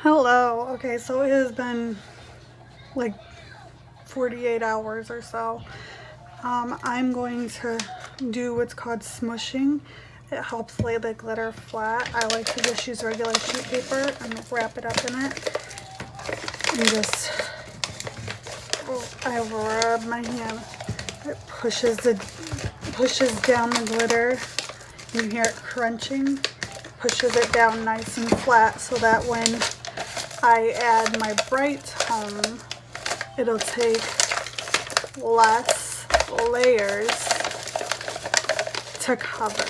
Hello. Okay, so it has been like 48 hours or so. I'm going to do what's called smushing. It helps lay the glitter flat. I like to just use regular sheet paper and wrap it up in it. And just, I rub my hand. It pushes down the glitter. You hear it crunching. Pushes it down nice and flat so that when I add my bright tone, it'll take less layers to cover.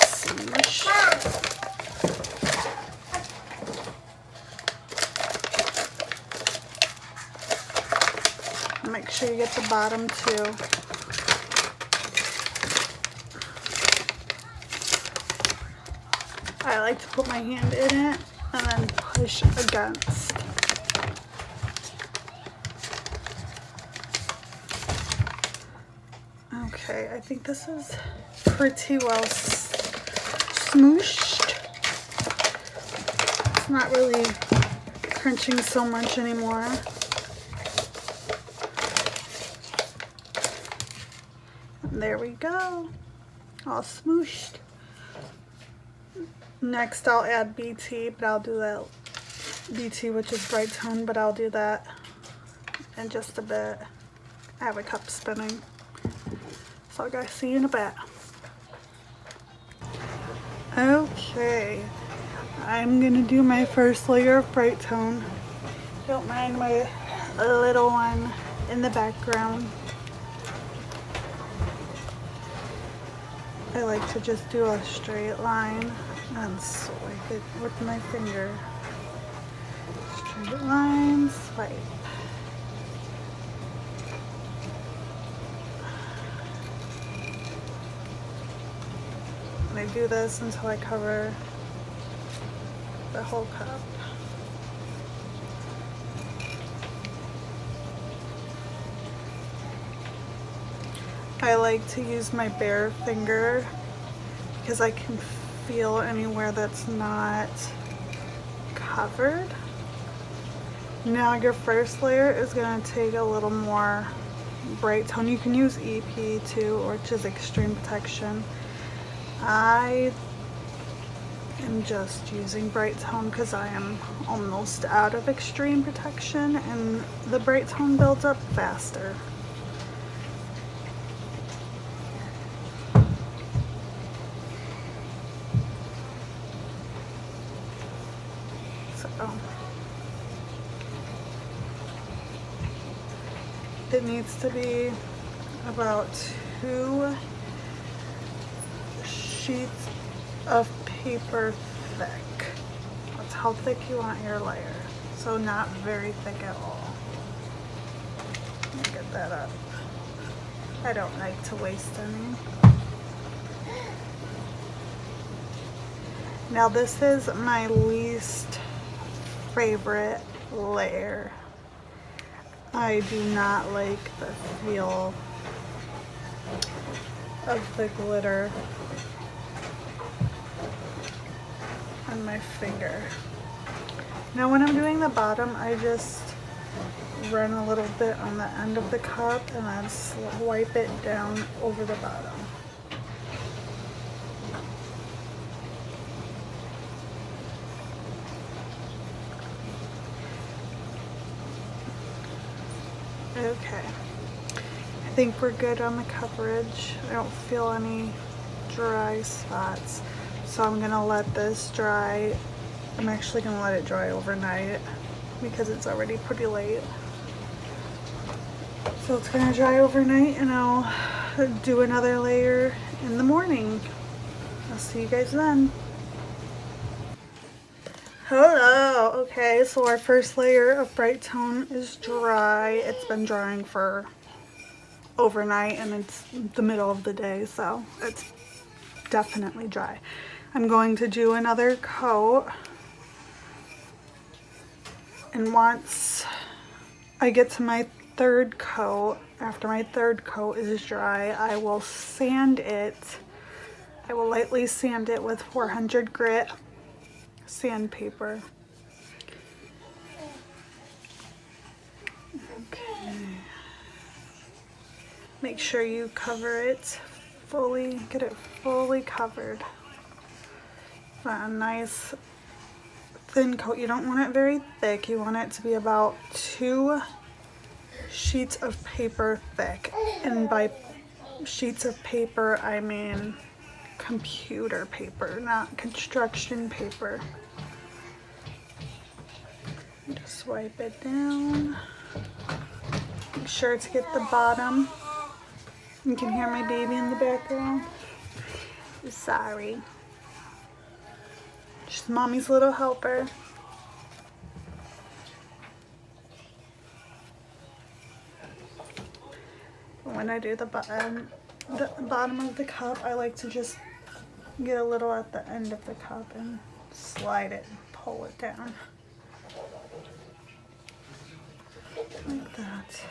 Smush. Make sure you get the bottom too. I like to put my hand in it and then push against. Okay, I think this is pretty well smooshed. It's not really crunching so much anymore. And there we go, all smooshed. Next I'll add BT, but I'll do that BT, which is bright tone, but I'll do that in just a bit. I have a cup spinning, so I'll guys see you in a bit. Okay, I'm gonna do my first layer of bright tone. Don't mind my little one in the background. I like to just do a straight line and swipe it with my finger. Straight line, swipe. And I do this until I cover the whole cup. I like to use my bare finger because I can feel anywhere that's not covered. Now your first layer is going to take a little more bright tone. You can use EP too, which is extreme protection. I am just using bright tone because I am almost out of extreme protection and the bright tone builds up faster. It needs to be about 2 sheets of paper thick. That's how thick you want your layer. So not very thick at all. Let me get that up. I don't like to waste any. Now this is my least favorite layer. I do not like the feel of the glitter on my finger. Now when I'm doing the bottom, I just run a little bit on the end of the cup and then wipe it down over the bottom. Okay, I think we're good on the coverage. I don't feel any dry spots, so I'm gonna let this dry. I'm actually gonna let it dry overnight because it's already pretty late. So it's gonna dry overnight and I'll do another layer in the morning. I'll see you guys then. Hello. Okay, so our first layer of bright tone is dry. It's been drying for overnight and it's the middle of the day, so it's definitely dry. I'm going to do another coat, and once I get to my third coat, after my third coat is dry, I will sand it. I will lightly sand it with 400 grit sandpaper. Okay. Make sure you cover it fully, get it fully covered. A nice thin coat. You don't want it very thick. You want it to be about 2 sheets of paper thick. And by sheets of paper, I mean computer paper, not construction paper. Just wipe it down. Make sure to get the bottom. You can hear my baby in the background. Sorry. She's mommy's little helper. When I do the bottom of the cup, I like to just get a little at the end of the cup and slide it, pull it down. Like that.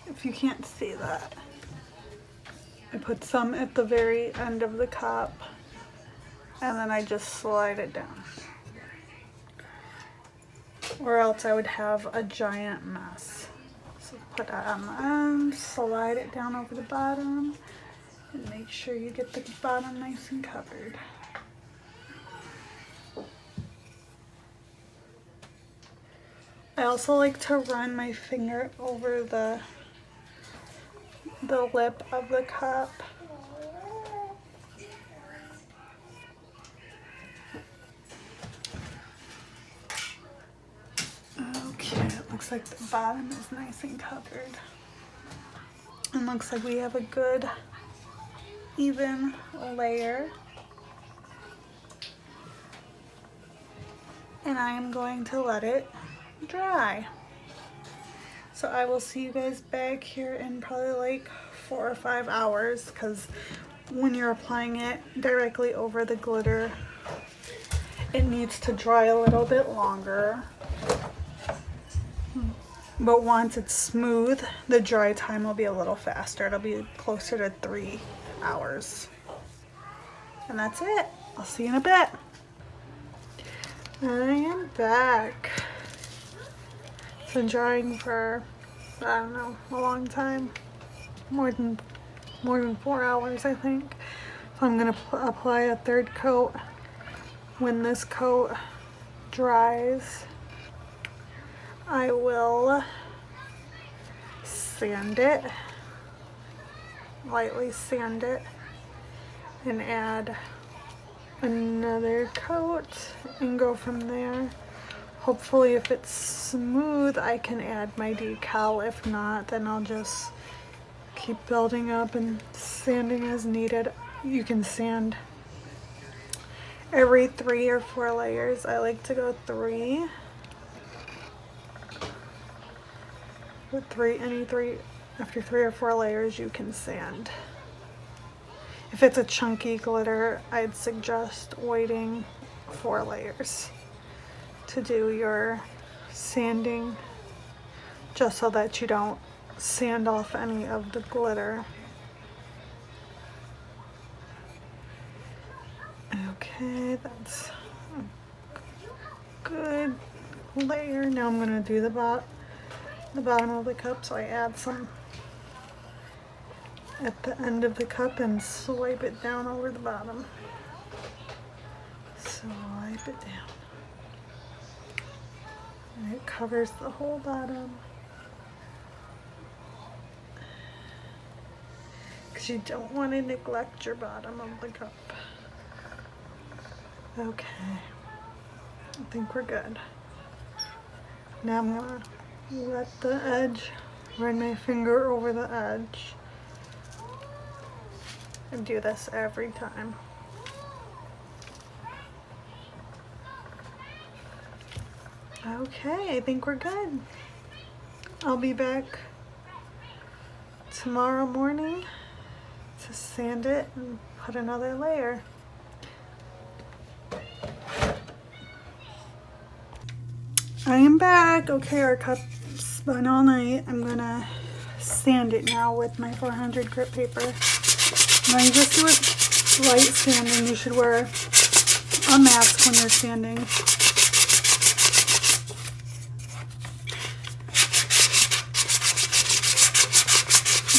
If you can't see that. I put some at the very end of the cup and then I just slide it down. Or else I would have a giant mess. So put that on the end, slide it down over the bottom, and make sure you get the bottom nice and covered. I also like to run my finger over the lip of the cup. Okay, it looks like the bottom is nice and covered. And looks like we have a good even layer. And I am going to let it dry. So I will see you guys back here in probably like 4 or 5 hours, because when you're applying it directly over the glitter, it needs to dry a little bit longer. But once it's smooth, the dry time will be a little faster. It'll be closer to 3 hours. And that's it. I'll see you in a bit. I am back. It's been drying for, I don't know, a long time. More than 4 hours, I think. So I'm gonna apply a third coat. When this coat dries, I will sand it, lightly sand it, and add another coat and go from there. Hopefully if it's smooth, I can add my decal. If not, then I'll just keep building up and sanding as needed. You can sand every 3 or 4 layers. I like to go 3. With 3, after 3 or 4 layers you can sand. If it's a chunky glitter, I'd suggest waiting 4 layers to do your sanding, just so that you don't sand off any of the glitter. Okay, that's a good layer. Now I'm gonna do the bottom of the cup, so I add some at the end of the cup and swipe it down over the bottom. Swipe it down. And it covers the whole bottom. Because you don't want to neglect your bottom of the cup. Okay. I think we're good. Now I'm gonna let the edge, run my finger over the edge, and do this every time. Okay, I think we're good. I'll be back tomorrow morning to sand it and put another layer. I am back. Okay, our cup's spun all night. I'm gonna sand it now with my 400 grit paper. When you just do it light sanding, you should wear a mask when you're sanding.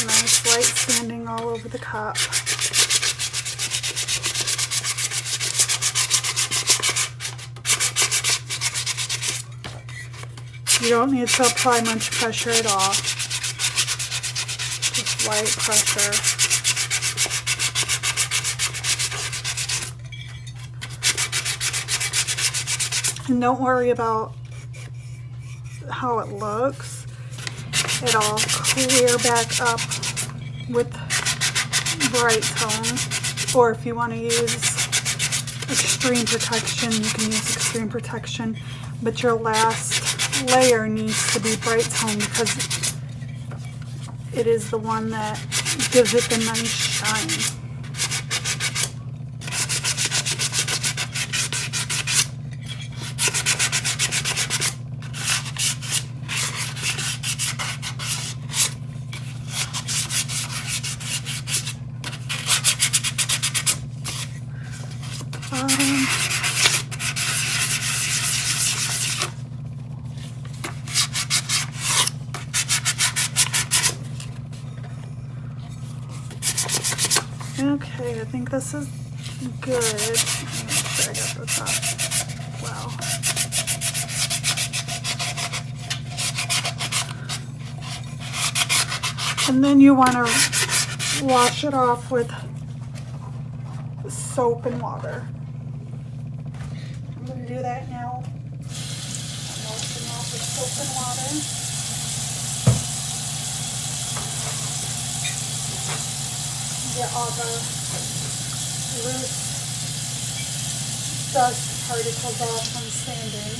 Nice light sanding all over the cup. You don't need to apply much pressure at all. Just light pressure. And don't worry about how it looks. It'll clear back up with Brite tone. Or if you want to use extreme protection, you can use extreme protection. But your last layer needs to be Brite tone because it is the one that gives it the nice shine. Okay, I think this is good. Make sure I got the top well. And then you want to wash it off with soap and water. I'm going to do that now. I'm washing off with soap and water. Get all the loose dust particles off from sanding.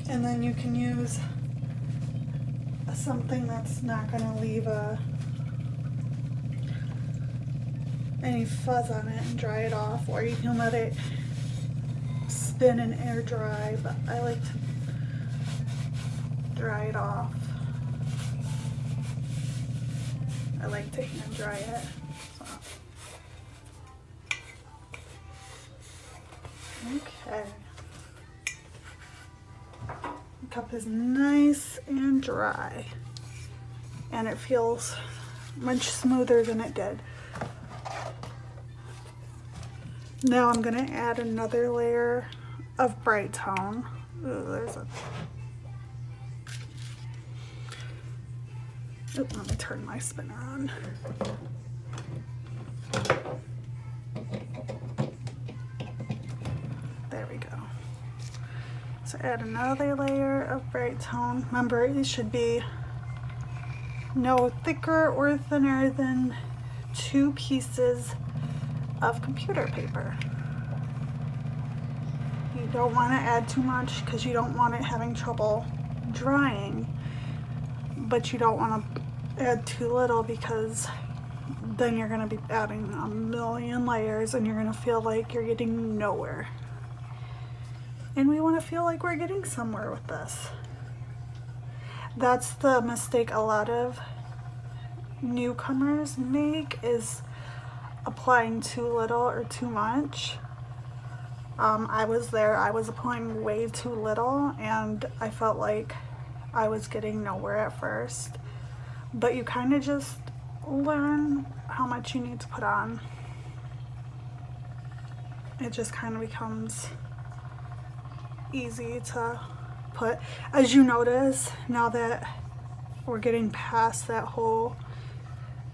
And then you can use something that's not going to leave any fuzz on it and dry it off, or you can let it spin and air dry, but I like to dry it off. I like to hand dry it. So. Okay. The cup is nice and dry, and it feels much smoother than it did. Now I'm going to add another layer of Brite tone. Ooh, there's a... Oop, let me turn my spinner on. There we go. So add another layer of Brite tone. Remember, it should be no thicker or thinner than 2 pieces of computer paper. You don't want to add too much because you don't want it having trouble drying, but you don't want to add too little because then you're going to be adding a million layers and you're going to feel like you're getting nowhere. And we want to feel like we're getting somewhere with this. That's the mistake a lot of newcomers make, is applying too little or too much. I was there. I was applying way too little and I felt like I was getting nowhere at first. But you kind of just learn how much you need to put on. It just kind of becomes easy to put. As you notice, now that we're getting past that whole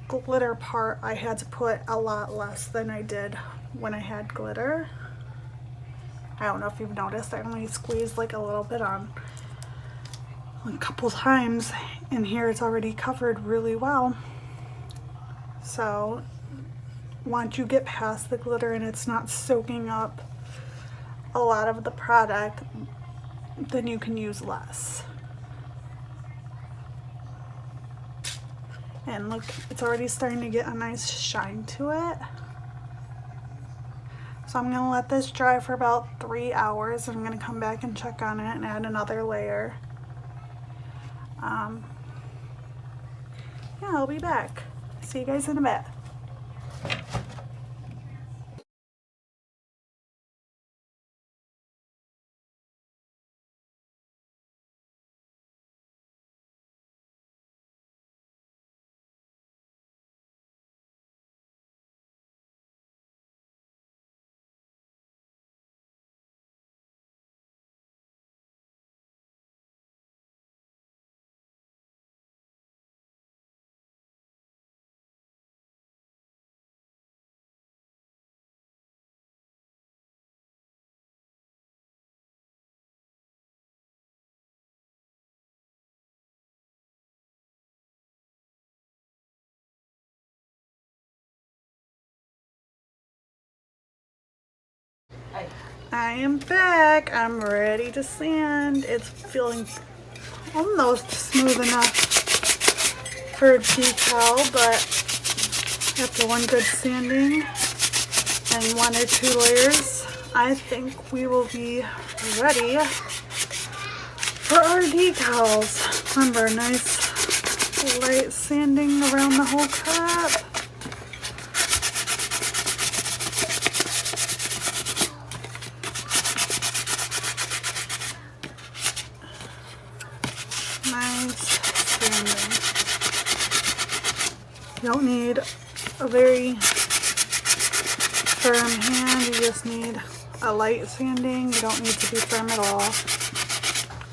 glitter part, I had to put a lot less than I did when I had glitter. I don't know if you've noticed, I only squeezed like a little bit on a couple times, and here it's already covered really well. So once you get past the glitter and it's not soaking up a lot of the product, then you can use less. And look, it's already starting to get a nice shine to it. So I'm gonna let this dry for about 3 hours. I'm gonna come back and check on it and add another layer. Yeah, I'll be back. See you guys in a bit. I am back. I'm ready to sand. It's feeling almost smooth enough for a decal, but after one good sanding and 1 or 2 layers, I think we will be ready for our decals. Remember, nice light sanding around the whole cup. Nice sanding. You don't need a very firm hand, you just need a light sanding. You don't need to be firm at all.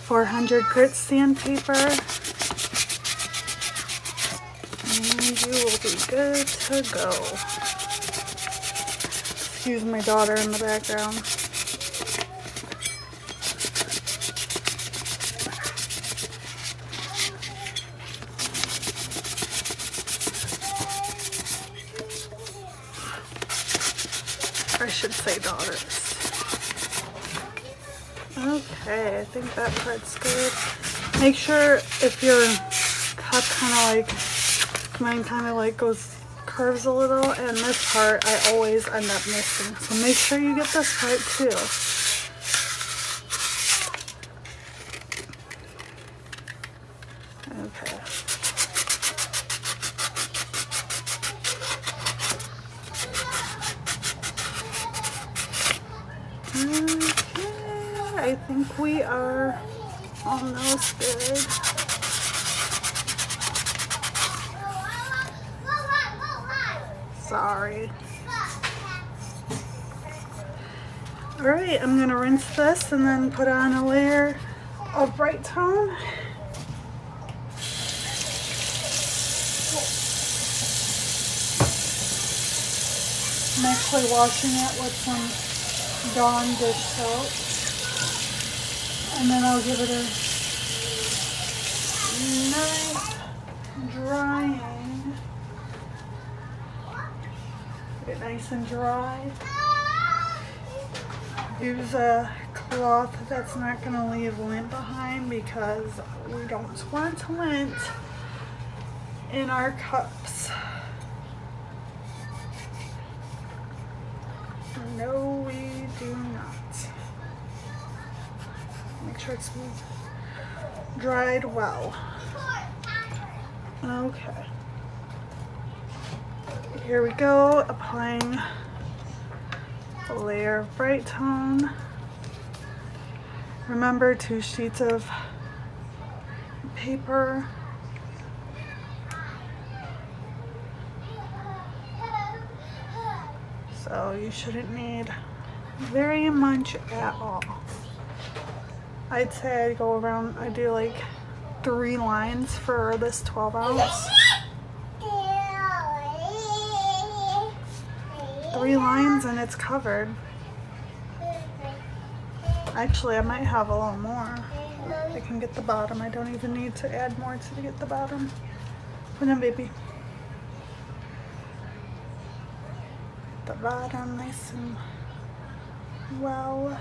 400 grit sandpaper, and you will be good to go. Excuse my daughter in the background. I should say daughters. Okay, I think that part's good. Make sure if your cup mine kind of like curves a little, and this part I always end up missing. So make sure you get this part too. Okay. I think we are almost good. Sorry. Alright, I'm going to rinse this and then put on a layer of Brite tone. I'm actually washing it with some Dawn dish soap. And then I'll give it a nice drying. Get it nice and dry. Use a cloth that's not going to leave lint behind, because we don't want lint in our cups. No, we do not. Make sure it's dried well. Okay. Here we go, applying a layer of Brite tone. Remember, 2 sheets of paper. So you shouldn't need very much at all. I'd say I'd go around, I do like 3 lines for this 12 ounce. 3 lines and it's covered. Actually, I might have a little more. I can get the bottom. I don't even need to add more to get the bottom. Put in, baby. The bottom nice and well.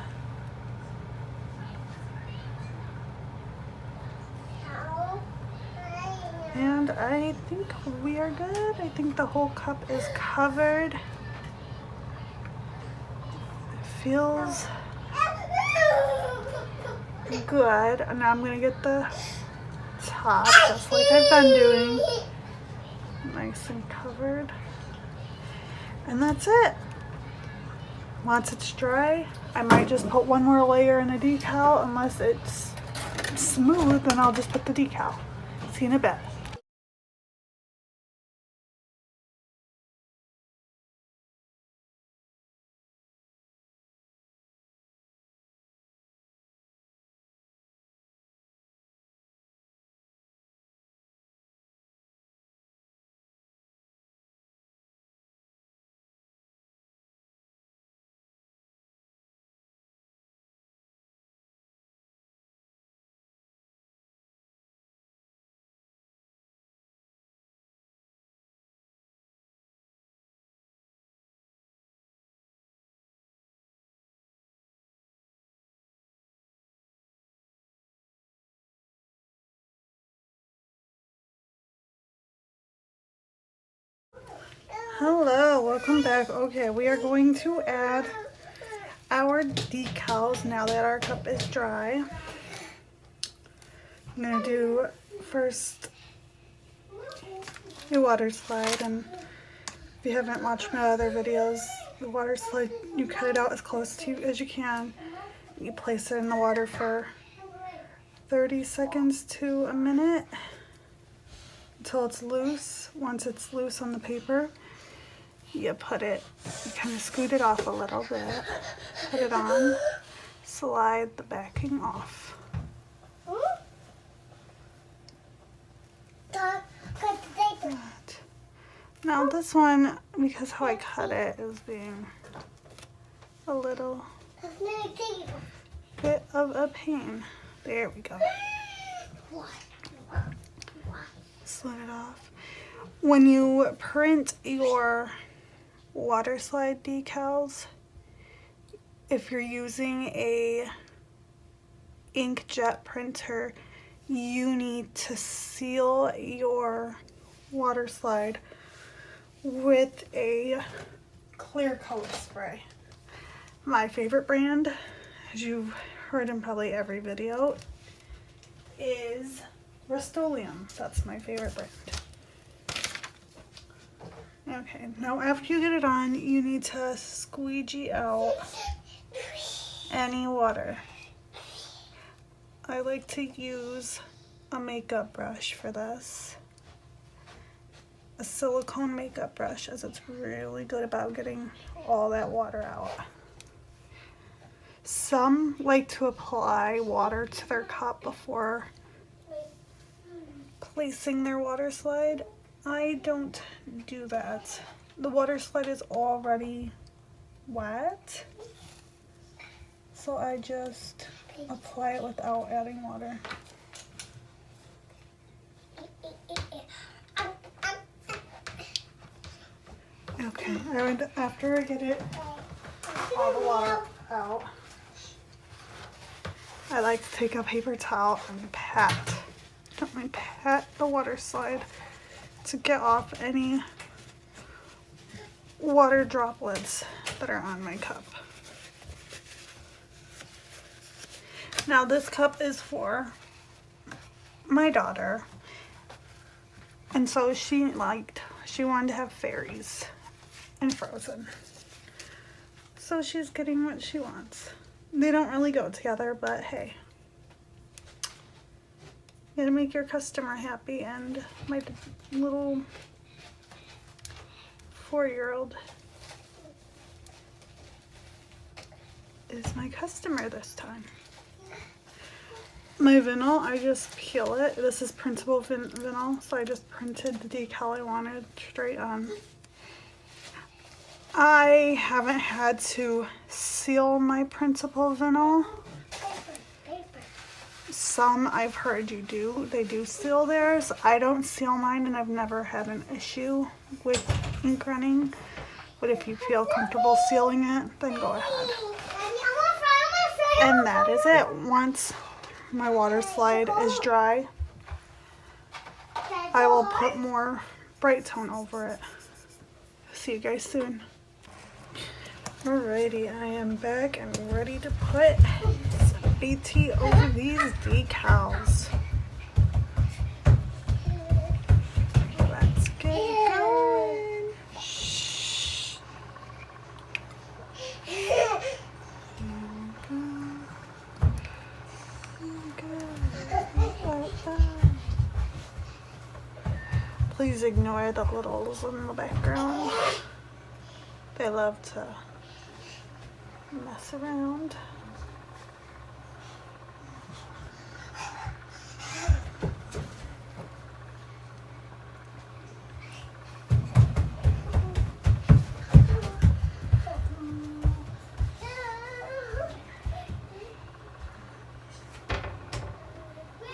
And I think we are good. I think the whole cup is covered. feels good. And now I'm going to get the top, just like I've been doing. Nice and covered. And that's it. Once it's dry, I might just put one more layer in a decal. Unless it's smooth, then I'll just put the decal. See you in a bit. Hello, welcome back. Okay, we are going to add our decals now that our cup is dry. I'm going to do first a water slide, and if you haven't watched my other videos, the water slide, you cut it out as close to as you can. You place it in the water for 30 seconds to a minute until it's loose. Once it's loose on the paper, you put it, you kind of scoot it off a little bit, put it on, slide the backing off. Now this one, because how I cut it is being a little bit of a pain. There we go. Slide it off. When you print your water slide decals, if you're using a inkjet printer, you need to seal your water slide with a clear coat spray. My favorite brand, as you've heard in probably every video, is Crystalac. That's my favorite brand. Okay, now after you get it on, you need to squeegee out any water. I like to use a makeup brush for this. A silicone makeup brush, as it's really good about getting all that water out. Some like to apply water to their cup before placing their water slide. I don't do that. The water slide is already wet, so I just apply it without adding water. Okay, after I get it all the water out, I like to take a paper towel and pat the water slide to get off any water droplets that are on my cup. Now this cup is for my daughter, and so she wanted to have fairies and Frozen. So she's getting what she wants. They don't really go together, but hey. You gotta make your customer happy, and my little 4-year-old is my customer this time. My vinyl, I just peel it. This is printable vinyl, so I just printed the decal I wanted straight on. I haven't had to seal my printable vinyl. Some I've heard you do. They do seal theirs. I don't seal mine, and I've never had an issue with ink running. But if you feel comfortable sealing it, then go ahead. And that is it. Once my water slide is dry, I will put more Brite tone over it. See you guys soon. Alrighty, I am back and ready to put some BT over these decals. Let's get going. Shh. Please ignore the littles in the background. They love to mess around.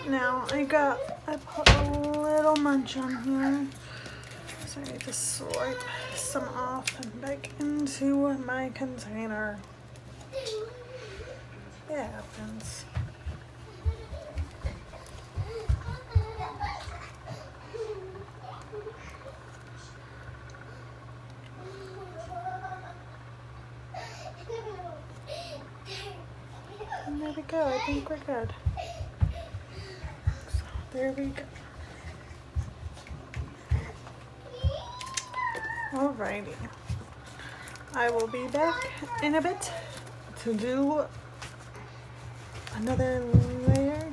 Now I put a little munch on here, so I need to swipe some off and back into my container. It happens. And there we go, I think we're good. So there we go. Alrighty, I will be back in a bit to do another layer.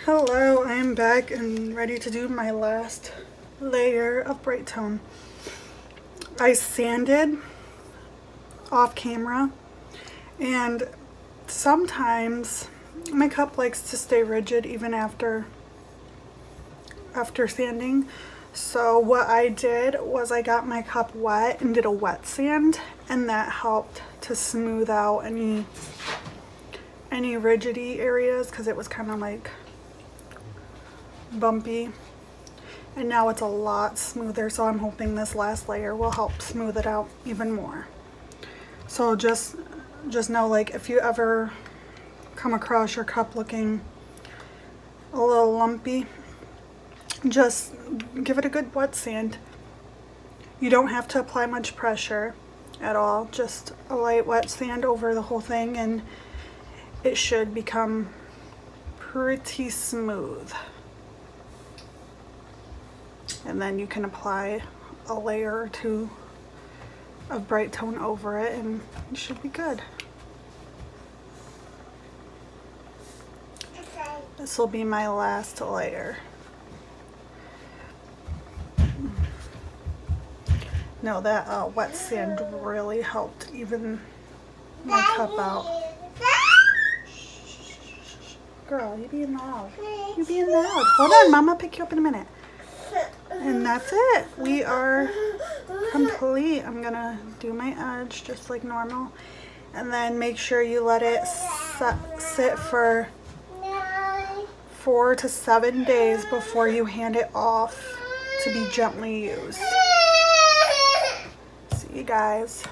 Hello, I'm back and ready to do my last layer of Brite Tone. I sanded off camera, and sometimes my cup likes to stay rigid even after sanding. So what I did was I got my cup wet and did a wet sand, and that helped to smooth out any rigidity areas, because it was kind of like bumpy, and now it's a lot smoother. So I'm hoping this last layer will help smooth it out even more. So just know, like, if you ever come across your cup looking a little lumpy, just give it a good wet sand. You don't have to apply much pressure at all, just a light wet sand over the whole thing, and it should become pretty smooth. And then you can apply a layer or two of Brite Tone over it, and it should be good. This will be my last layer. No, that wet sand really helped even my cup out. Girl, you being loud. You being loud. Hold on, Mama, pick you up in a minute. And that's it. We are complete. I'm gonna do my edge just like normal, and then make sure you let it sit for 4 to 7 days before you hand it off to be gently used. See you guys.